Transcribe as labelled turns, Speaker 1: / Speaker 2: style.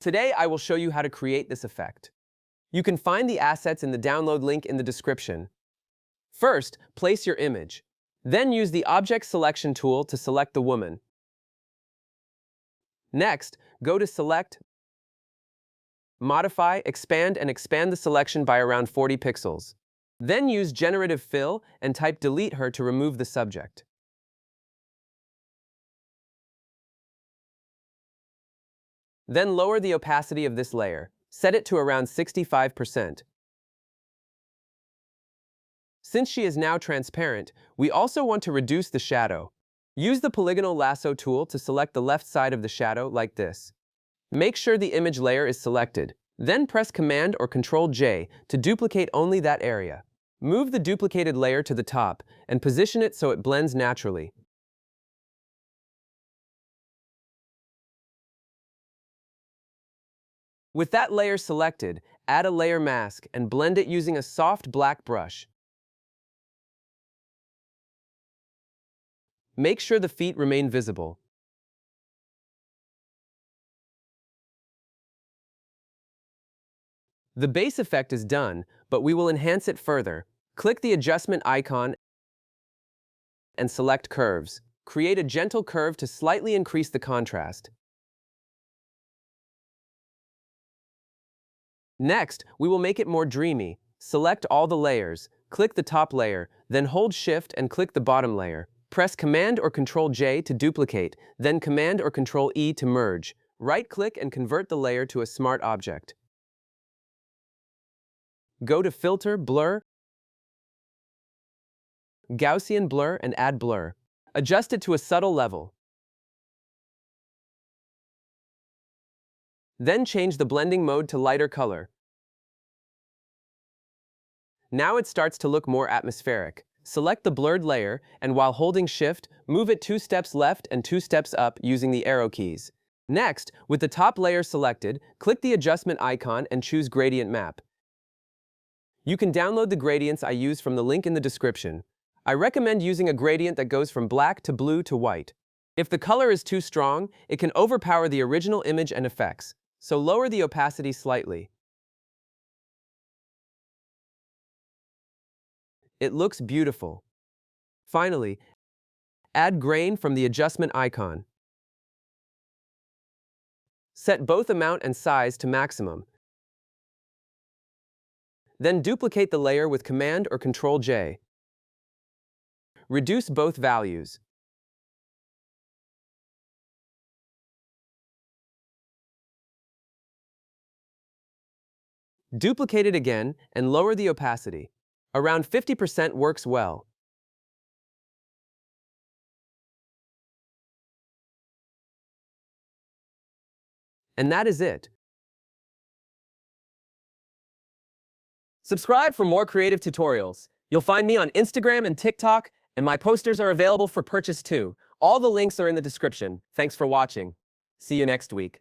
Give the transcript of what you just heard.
Speaker 1: Today, I will show you how to create this effect. You can find the assets in the download link in the description. First, place your image. Then use the Object Selection tool to select the woman. Next, go to Select, Modify, Expand, and expand the selection by around 40 pixels. Then use Generative Fill and type Delete her to remove the subject. Then lower the opacity of this layer. Set it to around 65%. Since she is now transparent, we also want to reduce the shadow. Use the polygonal lasso tool to select the left side of the shadow like this. Make sure the image layer is selected. Then press Command or Ctrl-J to duplicate only that area. Move the duplicated layer to the top and position it so it blends naturally. With that layer selected, add a layer mask and blend it using a soft black brush. Make sure the feet remain visible. The base effect is done, but we will enhance it further. Click the adjustment icon and select Curves. Create a gentle curve to slightly increase the contrast. Next, we will make it more dreamy. Select all the layers, click the top layer, then hold Shift and click the bottom layer. Press Command or Ctrl-J to duplicate, then Command or Ctrl-E to merge. Right-click and convert the layer to a smart object. Go to Filter, Blur, Gaussian Blur, and add blur. Adjust it to a subtle level. Then change the blending mode to lighter color. Now it starts to look more atmospheric. Select the blurred layer, and while holding Shift, move it 2 steps left and 2 steps up using the arrow keys. Next, with the top layer selected, click the adjustment icon and choose Gradient Map. You can download the gradients I use from the link in the description. I recommend using a gradient that goes from black to blue to white. If the color is too strong, it can overpower the original image and effects, so lower the opacity slightly. It looks beautiful. Finally, add grain from the adjustment icon. Set both amount and size to maximum. Then duplicate the layer with Command or Ctrl-J. Reduce both values. Duplicate it again and lower the opacity. Around 50% works well. And that is it. Subscribe for more creative tutorials. You'll find me on Instagram and TikTok, and my posters are available for purchase too. All the links are in the description. Thanks for watching. See you next week.